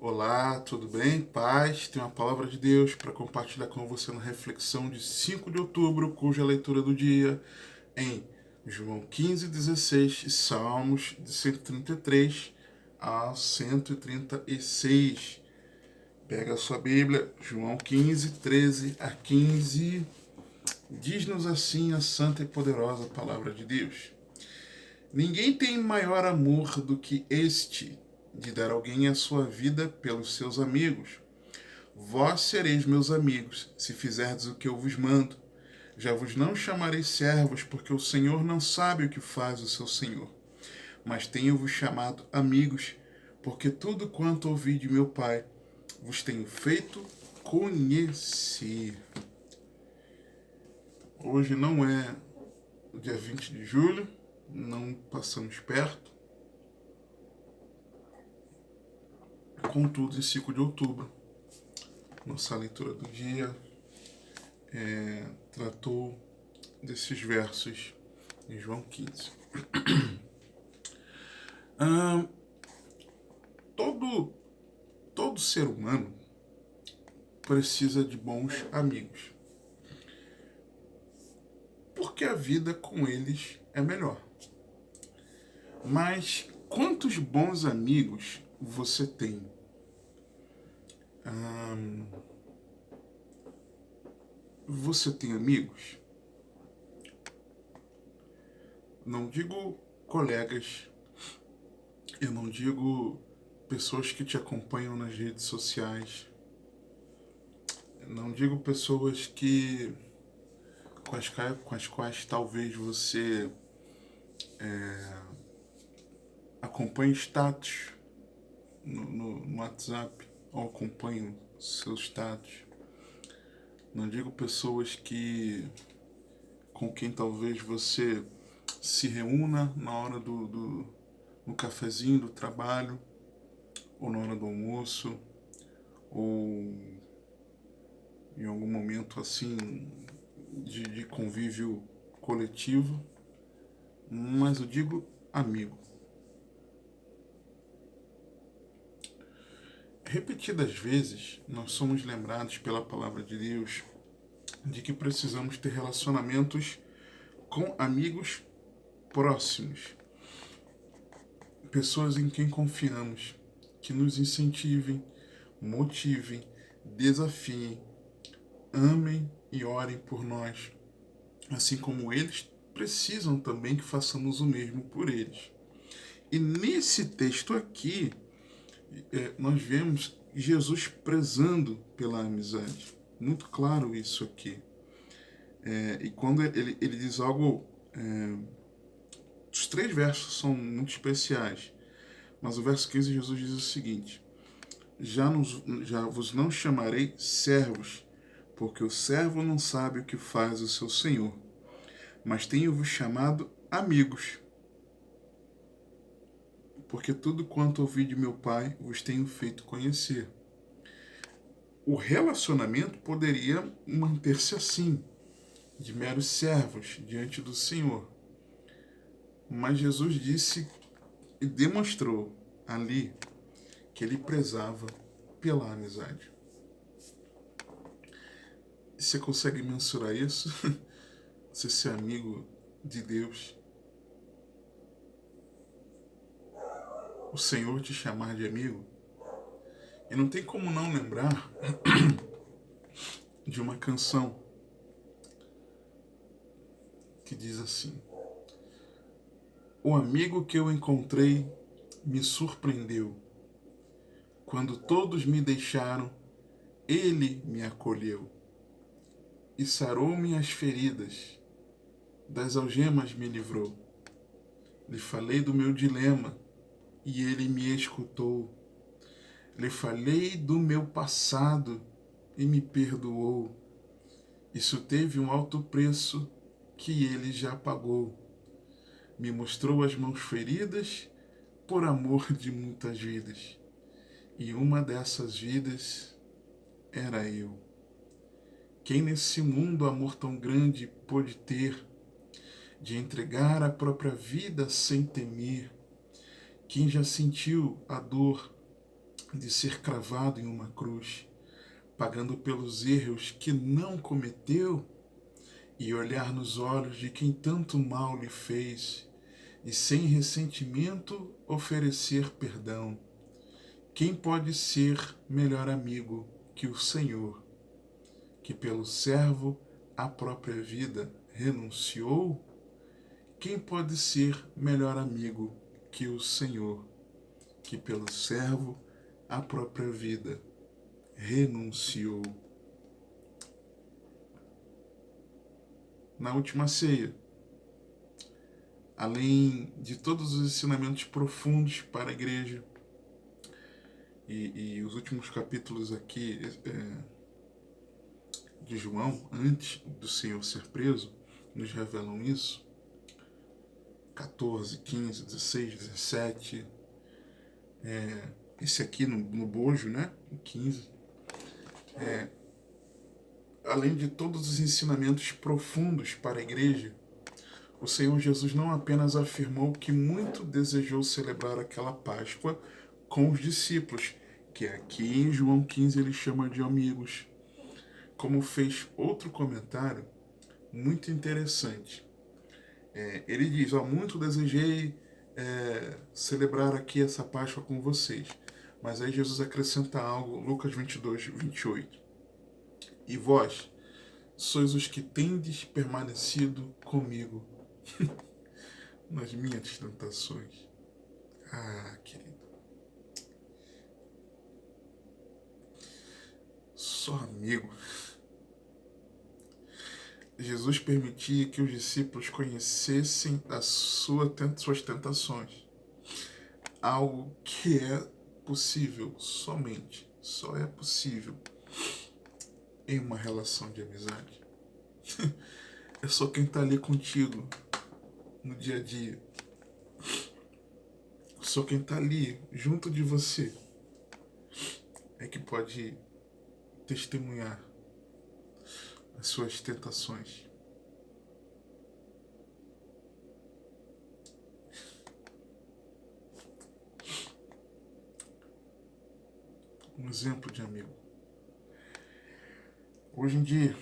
Olá, tudo bem? Paz, tem uma palavra de Deus para compartilhar com você na reflexão de 5 de outubro, cuja leitura do dia em João 15:16 e Salmos de 133 a 136. Pega a sua Bíblia, João 15:13 a 15. Diz-nos assim a santa e poderosa palavra de Deus. Ninguém tem maior amor do que este, de dar alguém a sua vida pelos seus amigos. Vós sereis meus amigos, se fizerdes o que eu vos mando. Já vos não chamarei servos, porque o Senhor não sabe o que faz o seu Senhor. Mas tenho-vos chamado amigos, porque tudo quanto ouvi de meu Pai vos tenho feito conhecer. Hoje não é o dia 20 de julho, não passamos perto. Contudo, em 5 de outubro, nossa leitura do dia tratou desses versos em João 15. Ah, todo, todo ser humano precisa de bons amigos, porque a vida com eles é melhor. Mas quantos bons amigos você tem? Você tem amigos? Não digo colegas, eu não digo pessoas que te acompanham nas redes sociais, não digo pessoas com as quais talvez você acompanhe status no WhatsApp ou acompanhe seus status. Não digo pessoas com quem talvez você se reúna na hora no cafezinho do trabalho, ou na hora do almoço, ou em algum momento assim de convívio coletivo, mas eu digo amigo. Repetidas vezes, nós somos lembrados pela palavra de Deus de que precisamos ter relacionamentos com amigos próximos, pessoas em quem confiamos, que nos incentivem, motivem, desafiem, amem e orem por nós, assim como eles precisam também que façamos o mesmo por eles. E nesse texto aqui, nós vemos Jesus prezando pela amizade. Muito claro isso aqui. E quando ele diz algo. Os 3 versos são muito especiais. Mas o verso 15, Jesus diz o seguinte: já vos não chamarei servos, porque o servo não sabe o que faz o seu senhor, mas tenho-vos chamado amigos, porque tudo quanto ouvi de meu Pai vos tenho feito conhecer. O relacionamento poderia manter-se assim, de meros servos diante do Senhor. Mas Jesus disse e demonstrou ali que ele prezava pela amizade. Você consegue mensurar isso? Você ser amigo de Deus? O Senhor te chamar de amigo? E não tem como não lembrar de uma canção que diz assim: o amigo que eu encontrei me surpreendeu. Quando todos me deixaram, ele me acolheu e sarou-me as feridas, das algemas me livrou. Lhe falei do meu dilema e ele me escutou. Lhe falei do meu passado e me perdoou. Isso teve um alto preço que ele já pagou. Me mostrou as mãos feridas por amor de muitas vidas. E uma dessas vidas era eu. Quem nesse mundo amor tão grande pôde ter, de entregar a própria vida sem temer? Quem já sentiu a dor, de ser cravado em uma cruz, pagando pelos erros que não cometeu, e olhar nos olhos de quem tanto mal lhe fez, e sem ressentimento oferecer perdão. Quem pode ser melhor amigo que o Senhor, que pelo servo a própria vida renunciou? Quem pode ser melhor amigo que o Senhor, que pelo servo a própria vida renunciou? Na última ceia, além de todos os ensinamentos profundos para a igreja, e os últimos capítulos aqui de João, antes do Senhor ser preso, nos revelam isso. 14, 15, 16, 17. Esse aqui no bojo, né? O 15. Além de todos os ensinamentos profundos para a igreja, o Senhor Jesus não apenas afirmou que muito desejou celebrar aquela Páscoa com os discípulos, que aqui em João 15 ele chama de amigos, como fez outro comentário muito interessante. Ele diz, muito desejei celebrar aqui essa Páscoa com vocês. Mas aí Jesus acrescenta algo, Lucas 22, 28. E vós sois os que tendes permanecido comigo nas minhas tentações. Ah, querido. Só amigo. Jesus permitia que os discípulos conhecessem suas tentações. Algo que é possível somente, só é possível em uma relação de amizade. É só quem está ali contigo no dia a dia. Só quem está ali junto de você é que pode testemunhar as suas tentações. Um exemplo de amigo. Hoje em dia,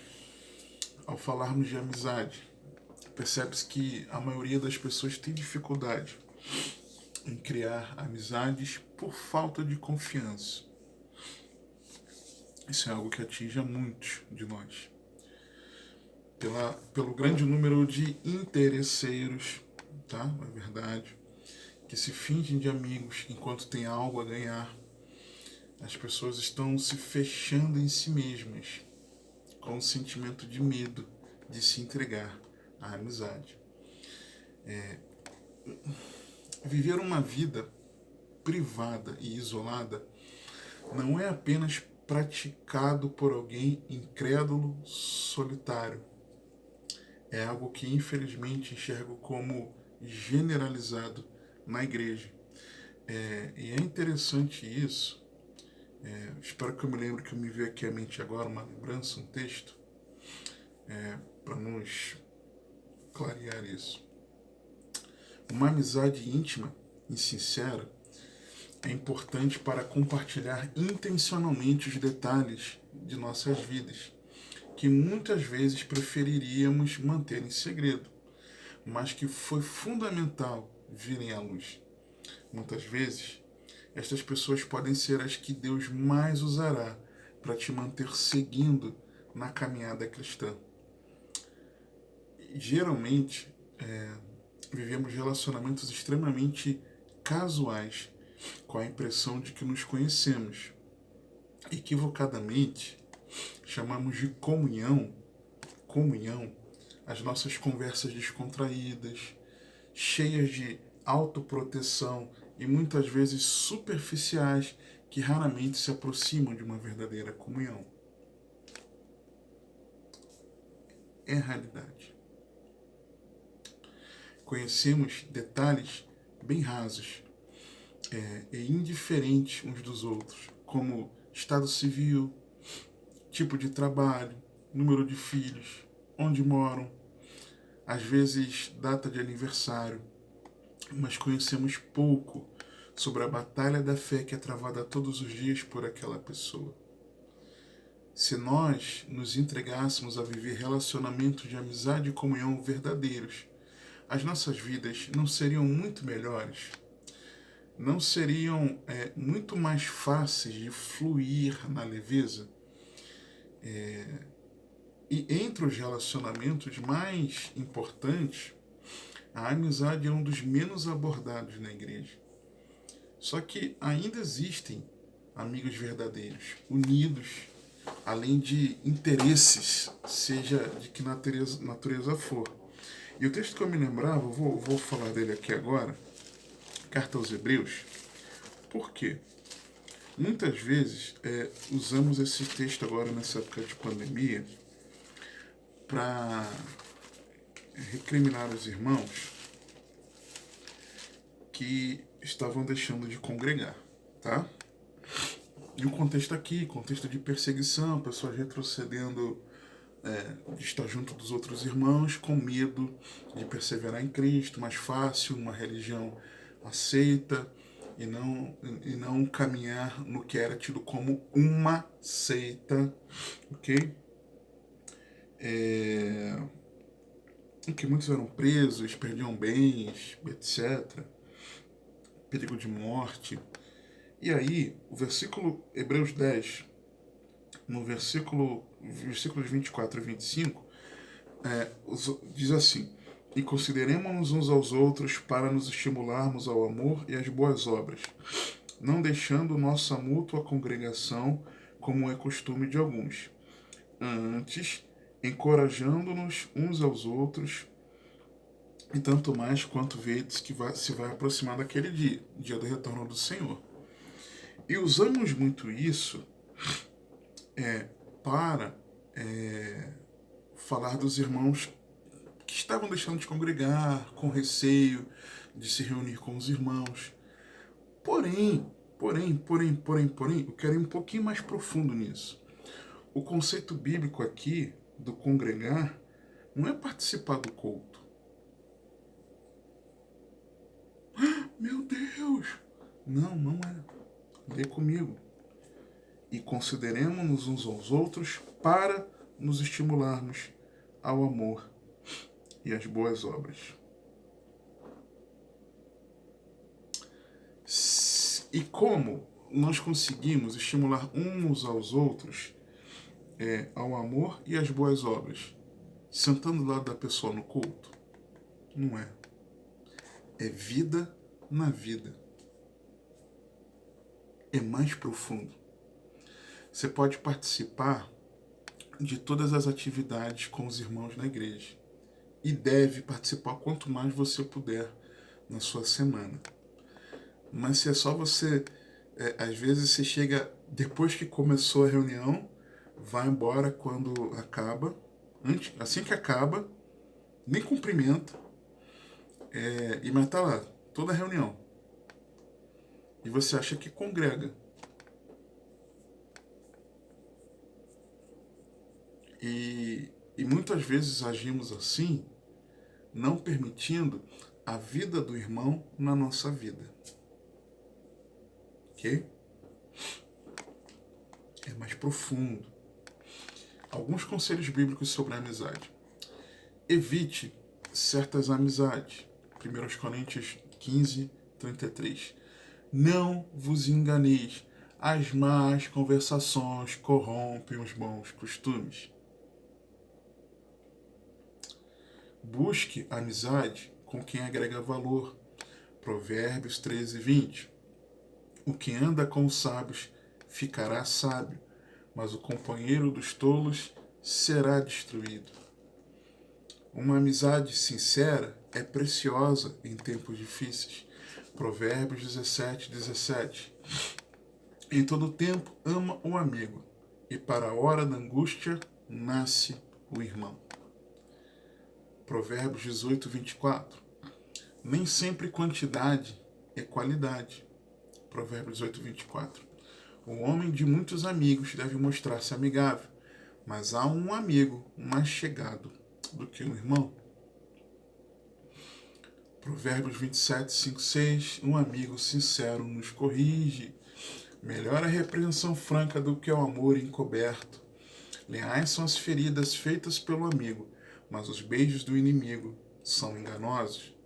ao falarmos de amizade, percebe-se que a maioria das pessoas tem dificuldade em criar amizades por falta de confiança. Isso é algo que atinge a muitos de nós. Pelo grande número de interesseiros, tá? É verdade, que se fingem de amigos enquanto tem algo a ganhar. As pessoas estão se fechando em si mesmas, com um sentimento de medo de se entregar à amizade. Viver uma vida privada e isolada não é apenas praticado por alguém incrédulo, solitário. É algo que infelizmente enxergo como generalizado na igreja. E é interessante isso. Espero que eu me lembre que eu me veio aqui à mente agora uma lembrança, um texto, para nos clarear isso. Uma amizade íntima e sincera é importante para compartilhar intencionalmente os detalhes de nossas vidas, que muitas vezes preferiríamos manter em segredo, mas que foi fundamental virem à luz. Muitas vezes, estas pessoas podem ser as que Deus mais usará para te manter seguindo na caminhada cristã. Geralmente, vivemos relacionamentos extremamente casuais, com a impressão de que nos conhecemos. Equivocadamente, chamamos de comunhão, as nossas conversas descontraídas, cheias de autoproteção e muitas vezes superficiais, que raramente se aproximam de uma verdadeira comunhão. É a realidade. Conhecemos detalhes bem rasos e indiferentes uns dos outros, como estado civil, tipo de trabalho, número de filhos, onde moram, às vezes data de aniversário, mas conhecemos pouco sobre a batalha da fé que é travada todos os dias por aquela pessoa. Se nós nos entregássemos a viver relacionamentos de amizade e comunhão verdadeiros, as nossas vidas não seriam muito melhores? Não seriam muito mais fáceis de fluir na leveza? E entre os relacionamentos mais importantes, a amizade é um dos menos abordados na igreja. Só que ainda existem amigos verdadeiros, unidos, além de interesses, seja de que natureza for. E o texto que eu me lembrava, vou falar dele aqui agora, Carta aos Hebreus. Por quê? Muitas vezes usamos esse texto agora nessa época de pandemia para recriminar os irmãos que estavam deixando de congregar, tá? E o contexto aqui, contexto de perseguição, pessoas retrocedendo de estar junto dos outros irmãos com medo de perseverar em Cristo, mais fácil, uma religião aceita e não caminhar no que era tido como uma seita, ok? Em que muitos eram presos, perdiam bens, etc. Perigo de morte. E aí, o versículo Hebreus 10, no versículos 24 e 25, diz assim: e consideremos-nos uns aos outros para nos estimularmos ao amor e às boas obras, não deixando nossa mútua congregação, como é costume de alguns, antes encorajando-nos uns aos outros, e tanto mais quanto vedes que se vai aproximar daquele dia do retorno do Senhor. E usamos muito isso para falar dos irmãos que estavam deixando de congregar, com receio de se reunir com os irmãos. Porém, eu quero ir um pouquinho mais profundo nisso. O conceito bíblico aqui do congregar não é participar do culto. Meu Deus! Não é. Lê comigo. E consideremos-nos uns aos outros para nos estimularmos ao amor e às boas obras. E como nós conseguimos estimular uns aos outros ao amor e às boas obras? Sentando do lado da pessoa no culto? Não é. É vida na vida. É mais profundo. Você pode participar de todas as atividades com os irmãos na igreja. E deve participar quanto mais você puder na sua semana. Mas se é só você... às vezes você chega depois que começou a reunião, vai embora quando acaba. Assim que acaba, nem cumprimenta. E mas tá lá, toda a reunião. E você acha que congrega. E muitas vezes agimos assim, não permitindo a vida do irmão na nossa vida. Ok? É mais profundo. Alguns conselhos bíblicos sobre a amizade. Evite certas amizades. 1 Coríntios 15, 33. Não vos enganeis. As más conversações corrompem os bons costumes. Busque amizade com quem agrega valor. Provérbios 13, 20. O que anda com os sábios ficará sábio, mas o companheiro dos tolos será destruído. Uma amizade sincera é preciosa em tempos difíceis. Provérbios 17, 17. Em todo tempo ama o amigo, e para a hora da angústia nasce o irmão. Provérbios 18, 24. Nem sempre quantidade é qualidade. Provérbios 18, 24. O homem de muitos amigos deve mostrar-se amigável, mas há um amigo mais chegado do que um irmão. Provérbios 27, 5, 6. Um amigo sincero nos corrige. Melhor a repreensão franca do que o amor encoberto. Leais são as feridas feitas pelo amigo, mas os beijos do inimigo são enganosos.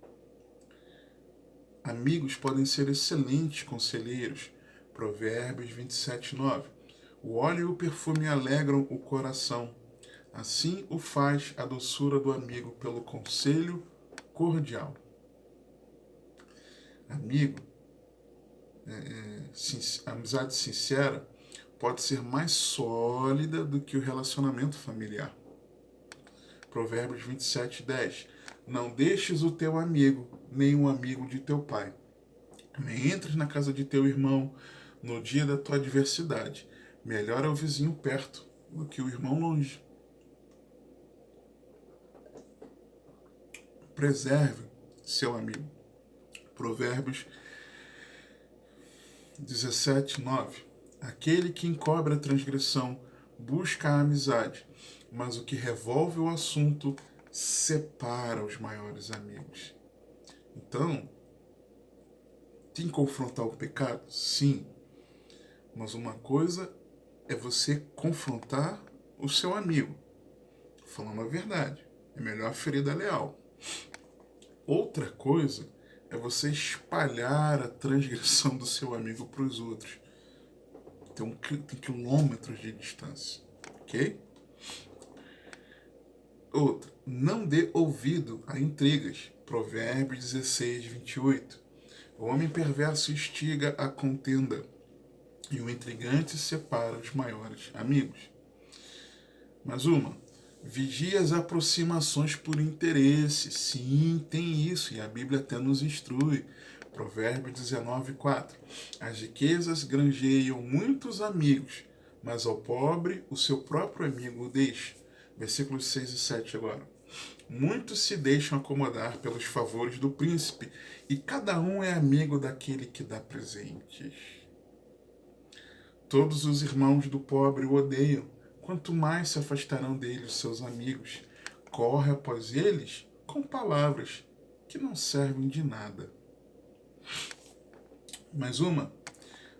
Amigos podem ser excelentes conselheiros. Provérbios 27, 9. O óleo e o perfume alegram o coração. Assim o faz a doçura do amigo pelo conselho cordial. Amigo, amizade sincera pode ser mais sólida do que o relacionamento familiar. Provérbios 27, 10. Não deixes o teu amigo, nem o amigo de teu pai. Nem entres na casa de teu irmão no dia da tua adversidade. Melhor é o vizinho perto do que o irmão longe. Preserve seu amigo. Provérbios 17, 9. Aquele que encobre a transgressão busca a amizade, mas o que revolve o assunto separa os maiores amigos. Então, tem que confrontar o pecado? Sim. Mas uma coisa é você confrontar o seu amigo, falando a verdade. É melhor a ferida leal. Outra coisa é você espalhar a transgressão do seu amigo para os outros. Tem quilômetros de distância, ok? Outra, não dê ouvido a intrigas. Provérbios 16, 28. O homem perverso instiga a contenda e o intrigante separa os maiores amigos. Mais uma. Vigie as aproximações por interesse. Sim, tem isso, e a Bíblia até nos instrui. Provérbios 19, 4. As riquezas granjeiam muitos amigos, mas ao pobre o seu próprio amigo o deixa. Versículos 6 e 7 agora. Muitos se deixam acomodar pelos favores do príncipe, e cada um é amigo daquele que dá presentes. Todos os irmãos do pobre o odeiam, quanto mais se afastarão dele os seus amigos. Corre após eles com palavras que não servem de nada. Mais uma.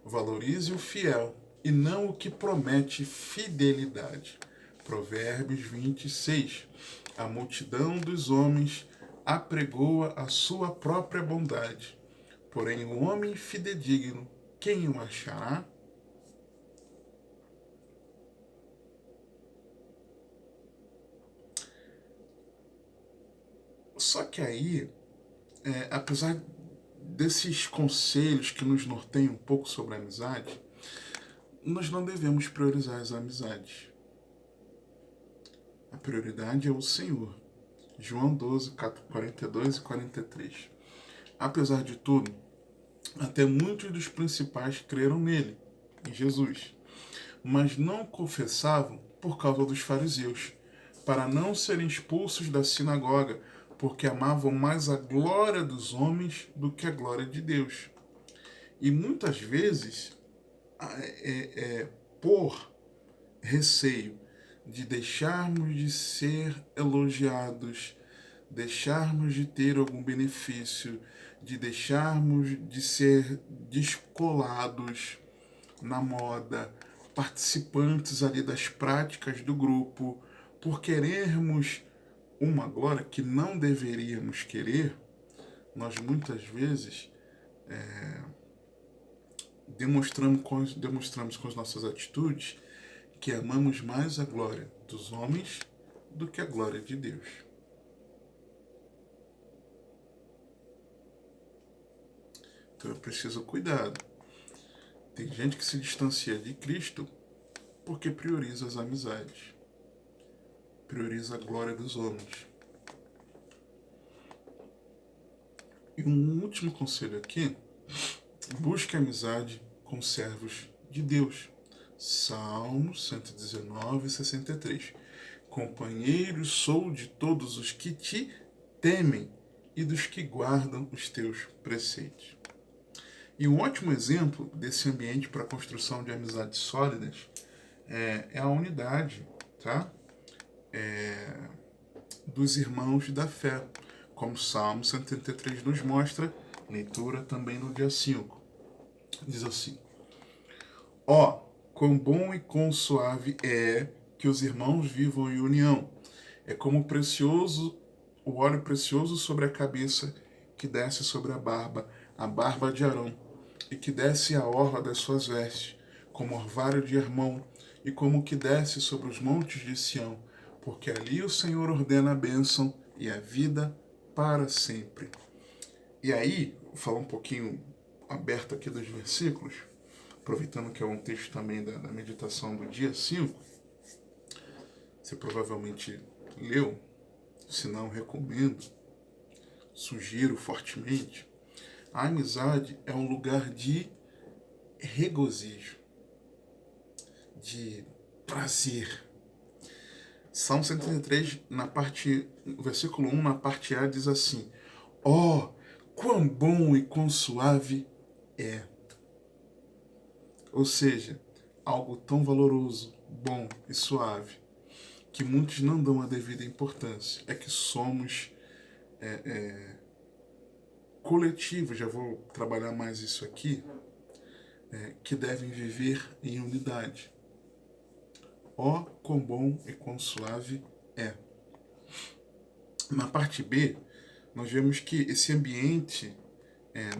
Valorize o fiel e não o que promete fidelidade. Provérbios 26. A multidão dos homens apregoa a sua própria bondade. Porém, o homem fidedigno, quem o achará? Só que aí, apesar desses conselhos que nos norteiam um pouco sobre a amizade, nós não devemos priorizar as amizades. A prioridade é o Senhor. João 12, 42 e 43. Apesar de tudo, até muitos dos principais creram nele, em Jesus, mas não confessavam por causa dos fariseus, para não serem expulsos da sinagoga, porque amavam mais a glória dos homens do que a glória de Deus. E muitas vezes, por receio de deixarmos de ser elogiados, deixarmos de ter algum benefício, de deixarmos de ser descolados na moda, participantes ali das práticas do grupo, por querermos uma glória que não deveríamos querer, nós muitas vezes demonstramos com as nossas atitudes que amamos mais a glória dos homens do que a glória de Deus. Então eu preciso cuidado. Tem gente que se distancia de Cristo porque prioriza as amizades, prioriza a glória dos homens. E um último conselho aqui: busque amizade com servos de Deus. Salmo 119, 63. Companheiro sou de todos os que te temem e dos que guardam os teus preceitos. E um ótimo exemplo desse ambiente para a construção de amizades sólidas é a unidade, tá? Dos irmãos da fé, como Salmo 133 nos mostra, leitura também no dia 5. Diz assim: Ó, quão bom e quão suave é que os irmãos vivam em união. É como precioso, o óleo precioso sobre a cabeça que desce sobre a barba de Arão, e que desce a orla das suas vestes, como orvalho de Hermon, e como que desce sobre os montes de Sião, porque ali o Senhor ordena a bênção e a vida para sempre. E aí, vou falar um pouquinho aberto aqui dos versículos, aproveitando que é um texto também da meditação do dia 5, você provavelmente leu, se não, recomendo, sugiro fortemente. A amizade é um lugar de regozijo, de prazer. Salmo 133, no versículo 1, na parte A, diz assim: Ó, quão bom e quão suave é. Ou seja, algo tão valoroso, bom e suave, que muitos não dão a devida importância. É que somos coletivos, já vou trabalhar mais isso aqui, que devem viver em unidade. Ó, quão bom e quão suave é. Na parte B, nós vemos que esse ambiente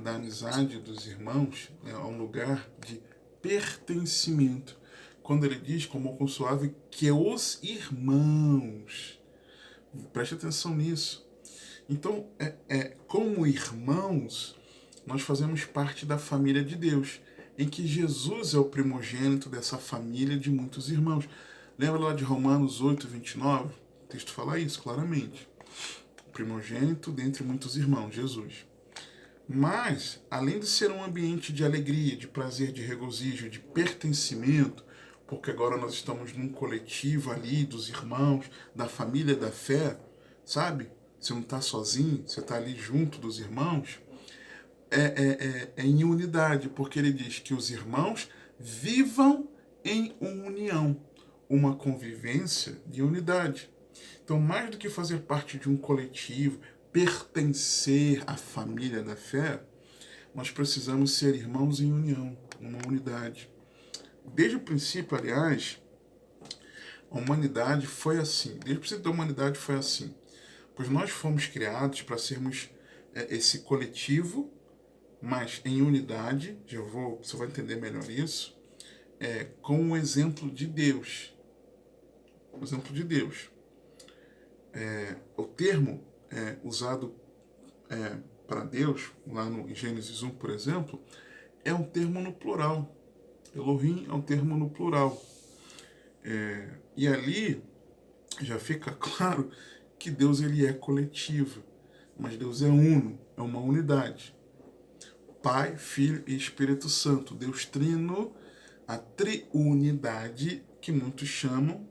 da amizade dos irmãos é um lugar de pertencimento. Quando ele diz, como quão suave, que os irmãos. Preste atenção nisso. Então, como irmãos, nós fazemos parte da família de Deus, em que Jesus é o primogênito dessa família de muitos irmãos. Lembra lá de Romanos 8, 29? O texto fala isso claramente. O primogênito dentre muitos irmãos, Jesus. Mas, além de ser um ambiente de alegria, de prazer, de regozijo, de pertencimento, porque agora nós estamos num coletivo ali dos irmãos, da família da fé, sabe? Você não está sozinho, você está ali junto dos irmãos. É em unidade, porque ele diz que os irmãos vivam em união, uma convivência de unidade. Então, mais do que fazer parte de um coletivo, pertencer à família da fé, nós precisamos ser irmãos em união, uma unidade. Desde o princípio, aliás, a humanidade foi assim. Desde o princípio da humanidade foi assim. Pois nós fomos criados para sermos esse coletivo, mas em unidade, você vai entender melhor isso, com o exemplo de Deus. O exemplo de Deus. O termo usado para Deus, lá no Gênesis 1, por exemplo, é um termo no plural. Elohim é um termo no plural. E ali já fica claro que Deus ele é coletivo, mas Deus é uno, é uma unidade. Pai, Filho e Espírito Santo, Deus trino, a triunidade que muitos chamam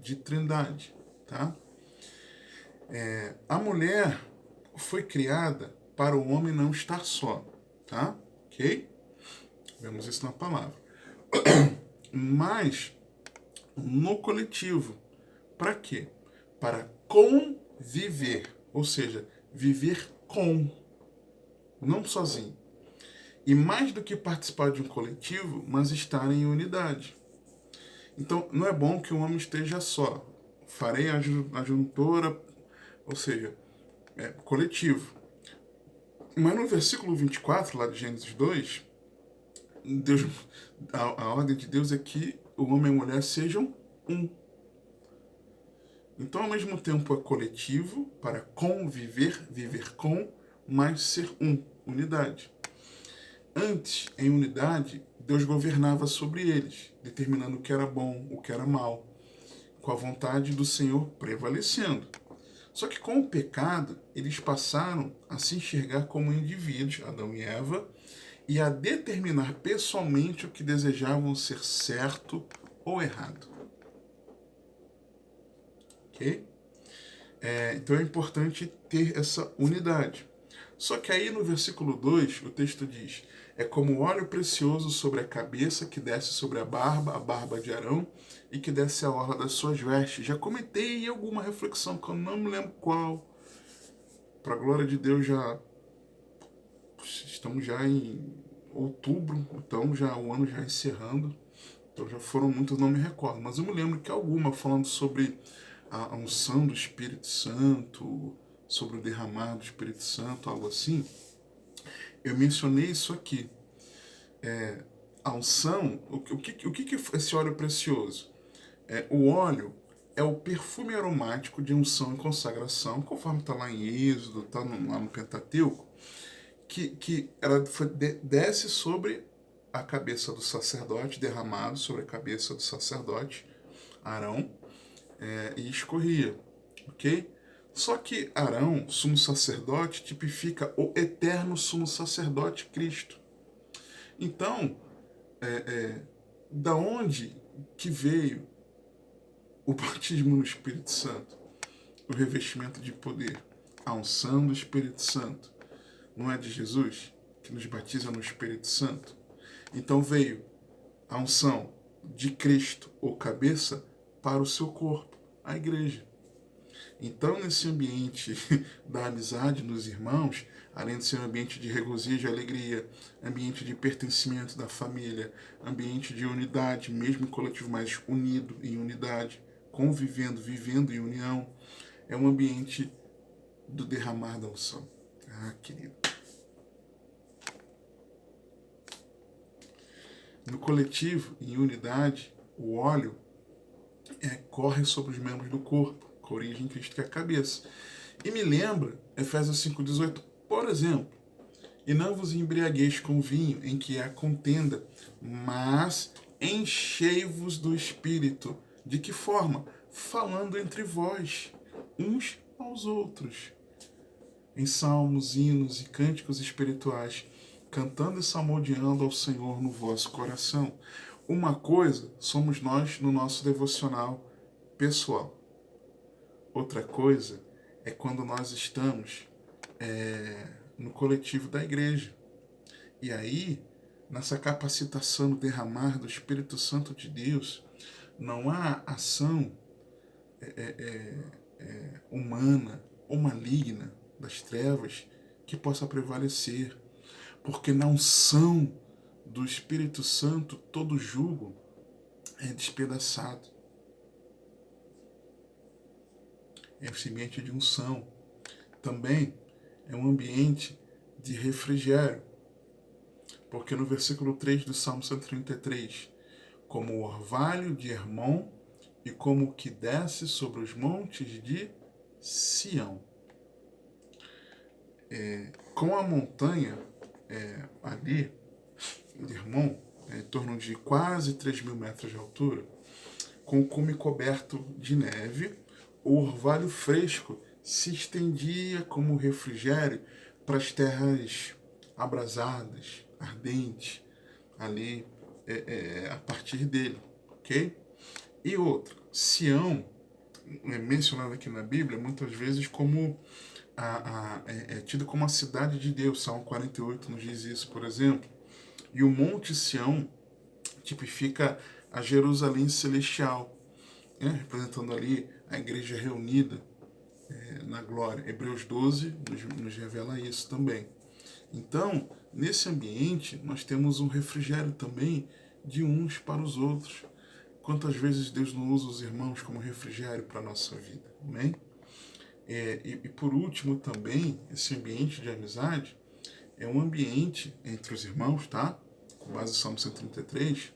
de trindade, tá? A mulher foi criada para o homem não estar só, tá? Ok? Vemos isso na palavra. Mas no coletivo, para quê? Para conviver, ou seja, viver com, não sozinho. E mais do que participar de um coletivo, mas estar em unidade. Então, não é bom que o homem esteja só. Farei a juntora, ou seja, coletivo. Mas no versículo 24, lá de Gênesis 2, Deus, a ordem de Deus é que o homem e a mulher sejam um. Então, ao mesmo tempo, é coletivo, para conviver, viver com, mas ser um, unidade. Antes, em unidade, Deus governava sobre eles, determinando o que era bom, o que era mal, com a vontade do Senhor prevalecendo. Só que com o pecado, eles passaram a se enxergar como indivíduos, Adão e Eva, e a determinar pessoalmente o que desejavam ser certo ou errado. Ok? Então é importante ter essa unidade. Só que aí no versículo 2, o texto diz: é como óleo precioso sobre a cabeça que desce sobre a barba de Arão, e que desce a orla das suas vestes. Já comentei alguma reflexão, que eu não me lembro qual, para a glória de Deus, estamos já em outubro, então já o ano já encerrando. Então já foram muitas, não me recordo, mas eu me lembro que alguma falando sobre a unção do Espírito Santo, sobre o derramar do Espírito Santo, algo assim. Eu mencionei isso aqui. A unção, o que é esse óleo precioso? O óleo é o perfume aromático de unção e consagração, conforme está lá em Êxodo, está lá no Pentateuco, que ela desce sobre a cabeça do sacerdote, derramado sobre a cabeça do sacerdote, Arão, e escorria, ok? Só que Arão, sumo sacerdote, tipifica o eterno sumo sacerdote Cristo. Então, da onde que veio o batismo no Espírito Santo? O revestimento de poder, a unção do Espírito Santo. Não é de Jesus que nos batiza no Espírito Santo? Então veio a unção de Cristo, ou cabeça, para o seu corpo, a igreja. Então, nesse ambiente da amizade nos irmãos, além de ser um ambiente de regozijo e alegria, ambiente de pertencimento da família, ambiente de unidade, mesmo coletivo, mas unido em unidade, convivendo, vivendo em união, é um ambiente do derramar da unção. Ah, querido. No coletivo, em unidade, o óleo corre sobre os membros do corpo, com a origem em Cristo, que é a cabeça. E me lembra Efésios 5,18, por exemplo, e não vos embriagueis com vinho, em que há contenda, mas enchei-vos do Espírito. De que forma? Falando entre vós, uns aos outros, em salmos, hinos e cânticos espirituais, cantando e salmodiando ao Senhor no vosso coração. Uma coisa somos nós no nosso devocional pessoal. Outra coisa é quando nós estamos no coletivo da igreja. E aí, nessa capacitação no derramar do Espírito Santo de Deus, não há ação humana ou maligna das trevas que possa prevalecer. Porque na unção do Espírito Santo, todo jugo é despedaçado. Esse ambiente de unção também é um ambiente de refrigério. Porque no versículo 3 do Salmo 133, como o orvalho de Hermon e como o que desce sobre os montes de Sião. Com a montanha ali, de Hermon, em torno de quase 3.000 metros de altura, com o cume coberto de neve, o orvalho fresco se estendia como refrigério para as terras abrasadas, ardentes, ali a partir dele, ok? E outra, Sião é mencionado aqui na Bíblia muitas vezes como é tido como a cidade de Deus. Salmo 48 nos diz isso, por exemplo. E o Monte Sião tipifica a Jerusalém celestial, representando ali a igreja reunida na glória. Hebreus 12 nos revela isso também. Então, nesse ambiente, nós temos um refrigério também de uns para os outros. Quantas vezes Deus não usa os irmãos como refrigério para a nossa vida, amém? E por último também, esse ambiente de amizade é um ambiente entre os irmãos, tá? Com base no Salmo 133,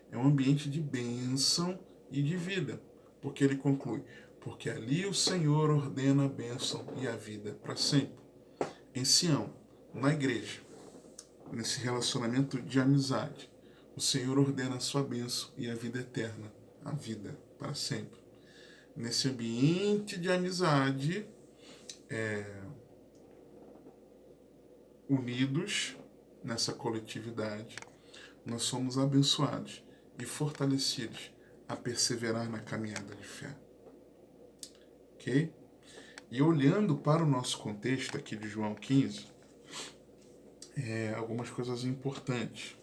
é um ambiente de bênção e de vida. Porque ele conclui, porque ali o Senhor ordena a bênção e a vida para sempre. Em Sião, na igreja, nesse relacionamento de amizade, o Senhor ordena a sua bênção e a vida eterna, a vida para sempre. Nesse ambiente de amizade, unidos nessa coletividade, nós somos abençoados e fortalecidos a perseverar na caminhada de fé. Ok? E olhando para o nosso contexto aqui de João 15, algumas coisas importantes.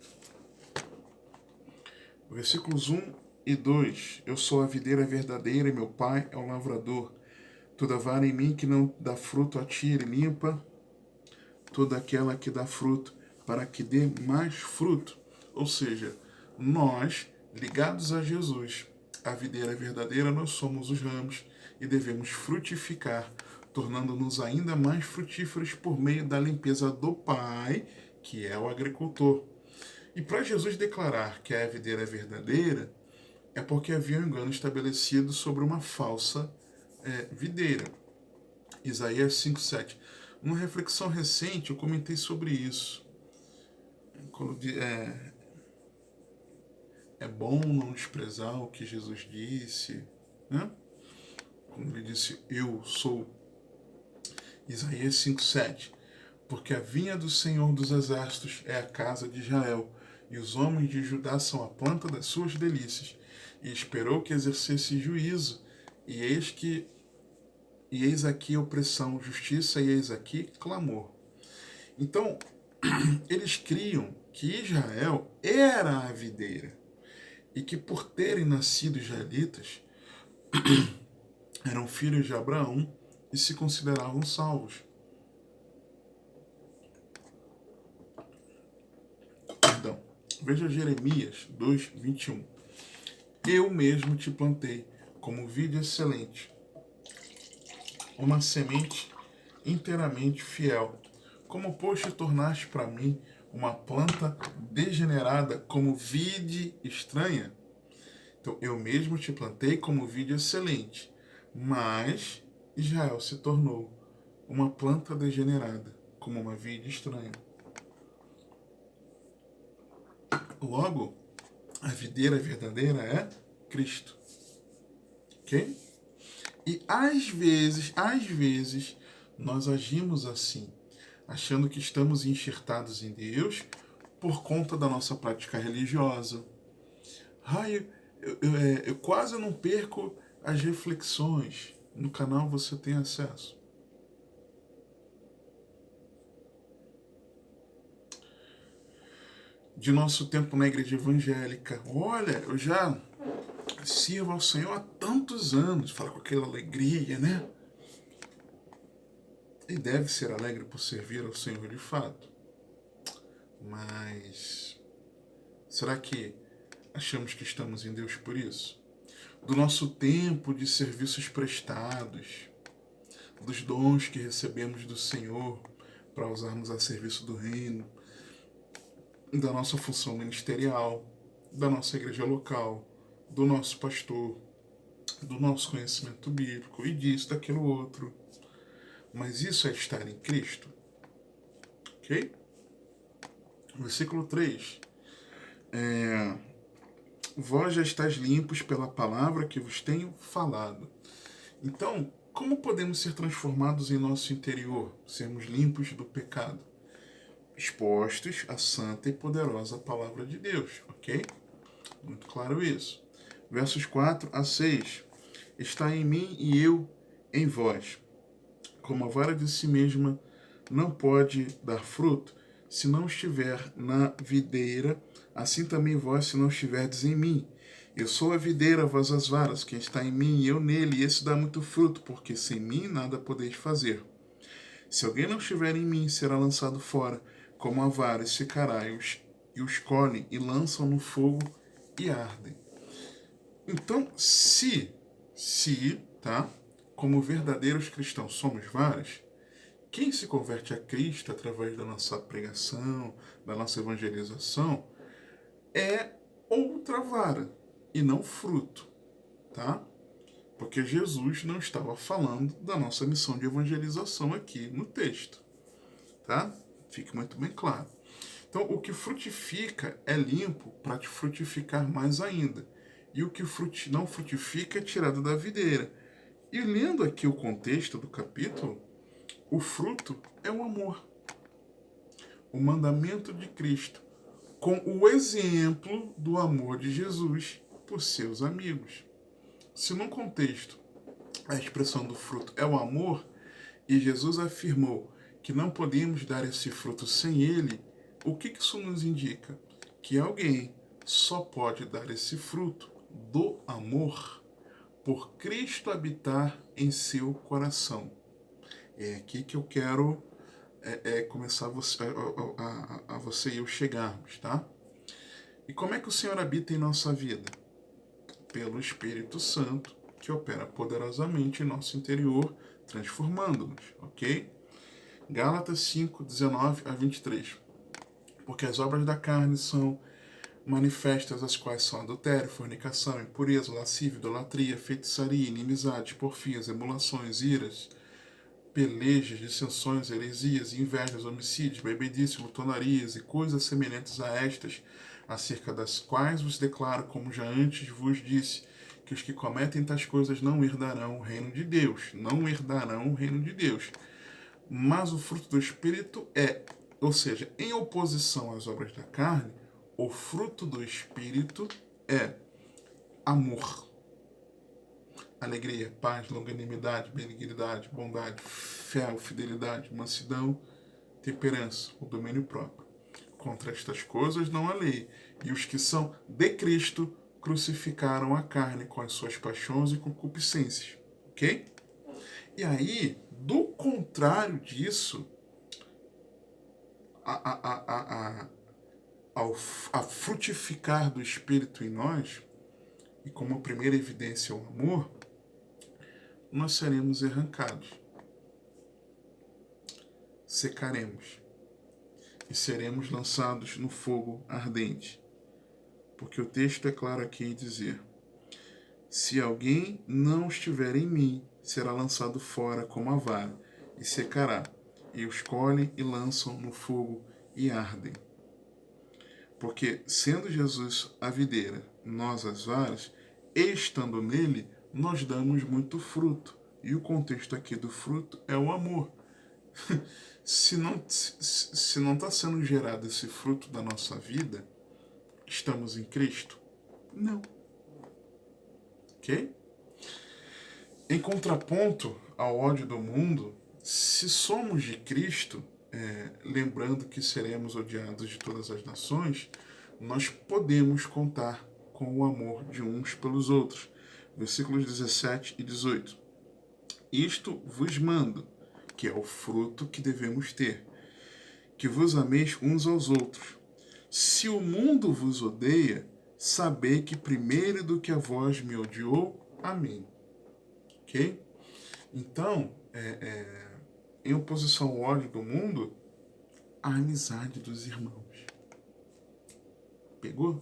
Versículos 1 e 2. Eu sou a videira verdadeira e meu pai é o lavrador. Toda vara em mim que não dá fruto, atire, limpa toda aquela que dá fruto, para que dê mais fruto. Ou seja, nós, ligados a Jesus, a videira verdadeira, nós somos os ramos e devemos frutificar, tornando-nos ainda mais frutíferos por meio da limpeza do Pai, que é o agricultor. E para Jesus declarar que a videira é verdadeira, é porque havia um engano estabelecido sobre uma falsa videira. Isaías 5,7. Numa reflexão recente, eu comentei sobre isso. É bom não desprezar o que Jesus disse, né? Quando ele disse, eu sou. Isaías 5,7. Porque a vinha do Senhor dos Exércitos é a casa de Israel, e os homens de Judá são a planta das suas delícias. E esperou que exercesse juízo, e eis aqui opressão, justiça, e eis aqui clamor. Então, eles criam que Israel era a videira, e que por terem nascido israelitas, eram filhos de Abraão e se consideravam salvos. Perdão. Veja Jeremias 2:21. Eu mesmo te plantei como vide excelente, uma semente inteiramente fiel. Como, pois, te tornaste para mim uma planta degenerada como vide estranha? Então, eu mesmo te plantei como vide excelente, mas Israel se tornou uma planta degenerada, como uma vide estranha. Logo, a videira verdadeira é Cristo. Ok? E às vezes, nós agimos assim, achando que estamos enxertados em Deus por conta da nossa prática religiosa. Eu quase não perco as reflexões. No canal você tem acesso. De nosso tempo na igreja evangélica. Olha, eu já sirvo ao Senhor há tantos anos. Fala com aquela alegria, né? E deve ser alegre por servir ao Senhor de fato. Mas será que achamos que estamos em Deus por isso? Do nosso tempo de serviços prestados, dos dons que recebemos do Senhor para usarmos a serviço do reino, da nossa função ministerial, da nossa igreja local, do nosso pastor, do nosso conhecimento bíblico e disso, daquilo outro. Mas isso é estar em Cristo. Ok? Versículo 3. Vós já estáis limpos pela palavra que vos tenho falado. Então, como podemos ser transformados em nosso interior, sermos limpos do pecado? Expostos à santa e poderosa palavra de Deus, ok? Muito claro isso. Versos 4-6. Está em mim e eu em vós. Como a vara de si mesma não pode dar fruto, se não estiver na videira, assim também vós, se não estiverdes em mim. Eu sou a videira, vós as varas, quem está em mim e eu nele, e esse dá muito fruto, porque sem mim nada podeis fazer. Se alguém não estiver em mim, será lançado fora, como a vara, e secará, e os colhem, e lançam no fogo, e ardem. Então, tá, como verdadeiros cristãos somos varas, quem se converte a Cristo através da nossa pregação, da nossa evangelização, é outra vara e não fruto, tá? Porque Jesus não estava falando da nossa missão de evangelização aqui no texto, tá? Fique muito bem claro. Então, o que frutifica é limpo para te frutificar mais ainda. E o que não frutifica é tirado da videira. E lendo aqui o contexto do capítulo, o fruto é o amor. O mandamento de Cristo, com o exemplo do amor de Jesus por seus amigos. Se num contexto a expressão do fruto é o amor, e Jesus afirmou que não podemos dar esse fruto sem ele, o que isso nos indica? Que alguém só pode dar esse fruto do amor por Cristo habitar em seu coração. É aqui que eu quero começar a você e eu chegarmos, tá? E como é que o Senhor habita em nossa vida? Pelo Espírito Santo, que opera poderosamente em nosso interior, transformando-nos, ok? Gálatas 5, 19 a 23. Porque as obras da carne são manifestas, as quais são adultério, fornicação, impureza, lascívia, idolatria, feitiçaria, inimizades, porfias, emulações, iras, pelejas, dissensões, heresias, invejas, homicídios, bebedice, glutonarias e coisas semelhantes a estas, acerca das quais vos declaro, como já antes vos disse, que os que cometem tais coisas não herdarão o reino de Deus. Não herdarão o reino de Deus. Mas o fruto do Espírito ou seja, em oposição às obras da carne, o fruto do Espírito é amor, alegria, paz, longanimidade, benignidade, bondade, fé, fidelidade, mansidão, temperança, o domínio próprio. Contra estas coisas não há lei, e os que são de Cristo crucificaram a carne com as suas paixões e concupiscências. Ok? E aí, do contrário disso, a frutificar do Espírito em nós, e como primeira evidência o amor, nós seremos arrancados, secaremos e seremos lançados no fogo ardente. Porque o texto é claro aqui em dizer: se alguém não estiver em mim, será lançado fora como a vara, e secará, e os colhem e lançam no fogo e ardem. Porque, sendo Jesus a videira, nós as varas, estando nele, nós damos muito fruto. E o contexto aqui do fruto é o amor. Se não está sendo gerado esse fruto da nossa vida, estamos em Cristo? Não. Ok? Em contraponto ao ódio do mundo, se somos de Cristo, lembrando que seremos odiados de todas as nações, nós podemos contar com o amor de uns pelos outros. Versículos 17 e 18. Isto vos mando, que é o fruto que devemos ter, que vos ameis uns aos outros. Se o mundo vos odeia, sabei que primeiro do que a vós me odiou, a mim. Ok? Então, em oposição ao ódio do mundo, a amizade dos irmãos. Pegou?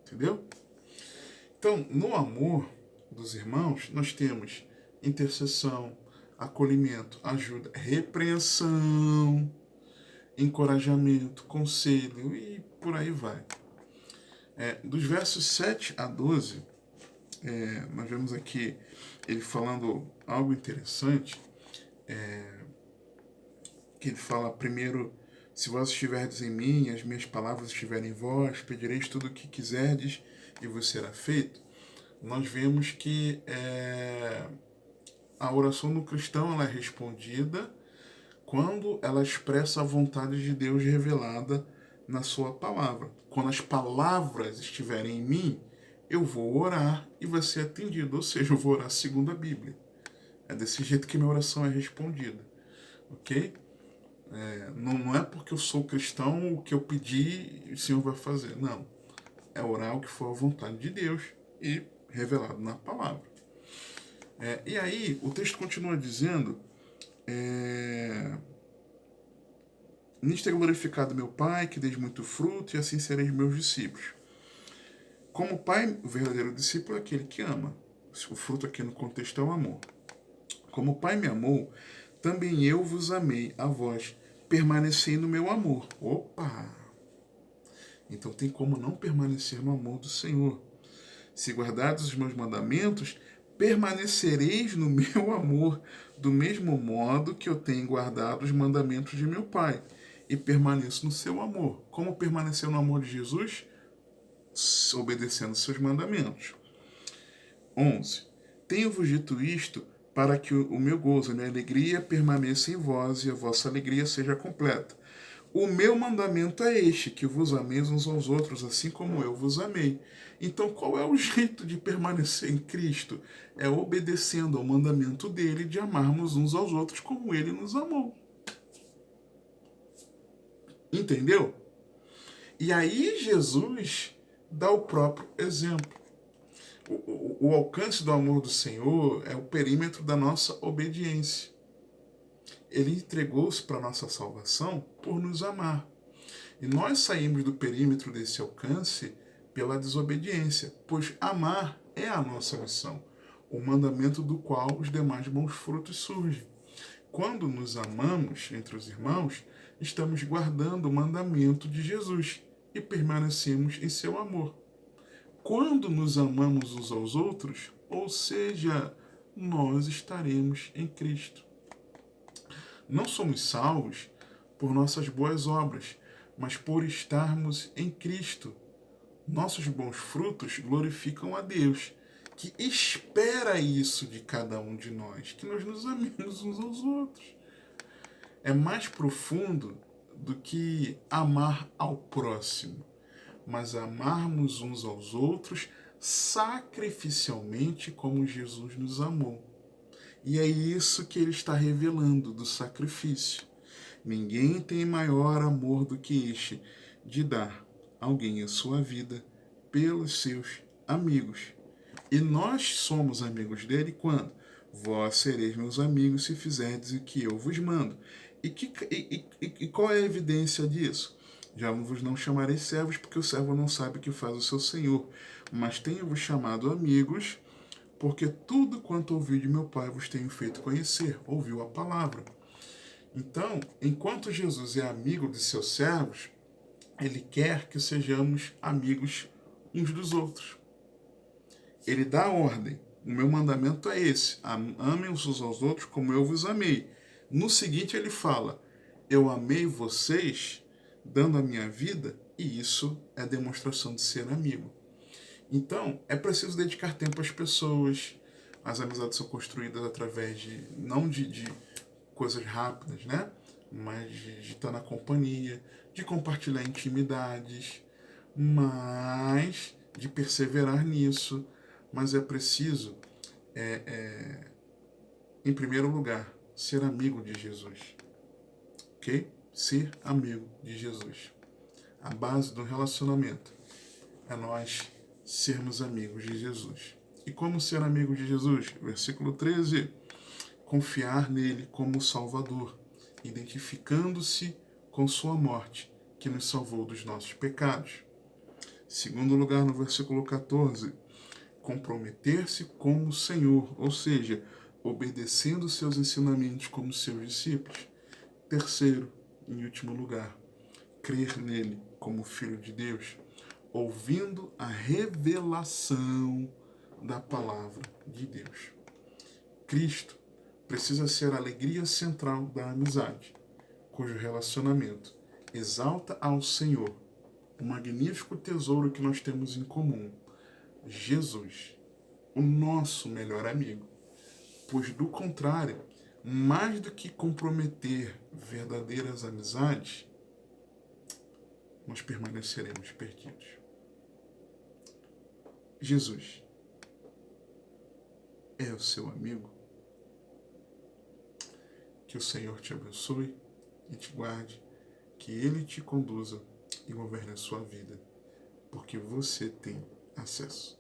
Entendeu? Então, no amor dos irmãos, nós temos intercessão, acolhimento, ajuda, repreensão, encorajamento, conselho e por aí vai. Dos versos 7 a 12, nós vemos aqui ele falando algo interessante, que ele fala primeiro: se vós estiverdes em mim e as minhas palavras estiverem em vós, pedireis tudo o que quiserdes e vos será feito. Nós vemos que a oração do cristão ela é respondida quando ela expressa a vontade de Deus revelada na sua palavra. Quando as palavras estiverem em mim, eu vou orar e vai ser atendido. Ou seja, eu vou orar segundo a Bíblia. É desse jeito que minha oração é respondida. Ok? Não é porque eu sou cristão o que eu pedi o Senhor vai fazer. Não. É orar o que for a vontade de Deus e revelado na palavra. E aí, o texto continua dizendo: nisto é glorificado meu Pai, que deis muito fruto, e assim sereis meus discípulos. Como Pai, o verdadeiro discípulo é aquele que ama. O fruto aqui no contexto é o amor. Como o Pai me amou, também eu vos amei a vós. Permanecei no meu amor. Opa! Então tem como não permanecer no amor do Senhor. Se guardardes os meus mandamentos, permanecereis no meu amor, do mesmo modo que eu tenho guardado os mandamentos de meu Pai, e permaneço no seu amor. Como permanecer no amor de Jesus? Obedecendo seus mandamentos. 11. Tenho-vos dito isto para que o meu gozo e a minha alegria permaneçam em vós e a vossa alegria seja completa. O meu mandamento é este, que vos ameis uns aos outros, assim como eu vos amei. Então, qual é o jeito de permanecer em Cristo? É obedecendo ao mandamento dele de amarmos uns aos outros como ele nos amou. Entendeu? E aí Jesus dá o próprio exemplo. O alcance do amor do Senhor é o perímetro da nossa obediência. Ele entregou-se para a nossa salvação por nos amar. E nós saímos do perímetro desse alcance pela desobediência, pois amar é a nossa missão, o mandamento do qual os demais bons frutos surgem. Quando nos amamos entre os irmãos, estamos guardando o mandamento de Jesus e permanecemos em seu amor. Quando nos amamos uns aos outros, ou seja, nós estaremos em Cristo. Não somos salvos por nossas boas obras, mas por estarmos em Cristo. Nossos bons frutos glorificam a Deus, que espera isso de cada um de nós, que nós nos amemos uns aos outros. É mais profundo do que amar ao próximo, mas amarmos uns aos outros sacrificialmente como Jesus nos amou. E é isso que ele está revelando do sacrifício. Ninguém tem maior amor do que este, de dar alguém a sua vida pelos seus amigos. E nós somos amigos dele quando? Vós sereis meus amigos se fizerdes o que eu vos mando. E qual é a evidência disso? Já vos não chamarei servos, porque o servo não sabe o que faz o seu senhor. Mas tenho-vos chamado amigos, porque tudo quanto ouvi de meu Pai vos tenho feito conhecer. Ouviu a palavra. Então, enquanto Jesus é amigo de seus servos, ele quer que sejamos amigos uns dos outros. Ele dá a ordem. O meu mandamento é esse: amem uns aos outros como eu vos amei. No seguinte ele fala: eu amei vocês dando a minha vida, e isso é demonstração de ser amigo. Então, é preciso dedicar tempo às pessoas. As amizades são construídas através de, não de coisas rápidas, né? Mas de estar na companhia, de compartilhar intimidades, mas de perseverar nisso. Mas é preciso, em primeiro lugar, ser amigo de Jesus. Ok? Ser amigo de Jesus. A base do relacionamento é nós sermos amigos de Jesus. E como ser amigo de Jesus? Versículo 13. Confiar nele como Salvador, identificando-se com sua morte, que nos salvou dos nossos pecados. Segundo lugar, no versículo 14, comprometer-se como Senhor, ou seja, obedecendo seus ensinamentos como seus discípulos. Terceiro, em último lugar, crer nele como Filho de Deus, ouvindo a revelação da palavra de Deus. Cristo precisa ser a alegria central da amizade, cujo relacionamento exalta ao Senhor, o magnífico tesouro que nós temos em comum, Jesus, o nosso melhor amigo. Pois, do contrário, mais do que comprometer verdadeiras amizades, nós permaneceremos perdidos. Jesus é o seu amigo? Que o Senhor te abençoe e te guarde, que Ele te conduza e governe a sua vida, porque você tem acesso.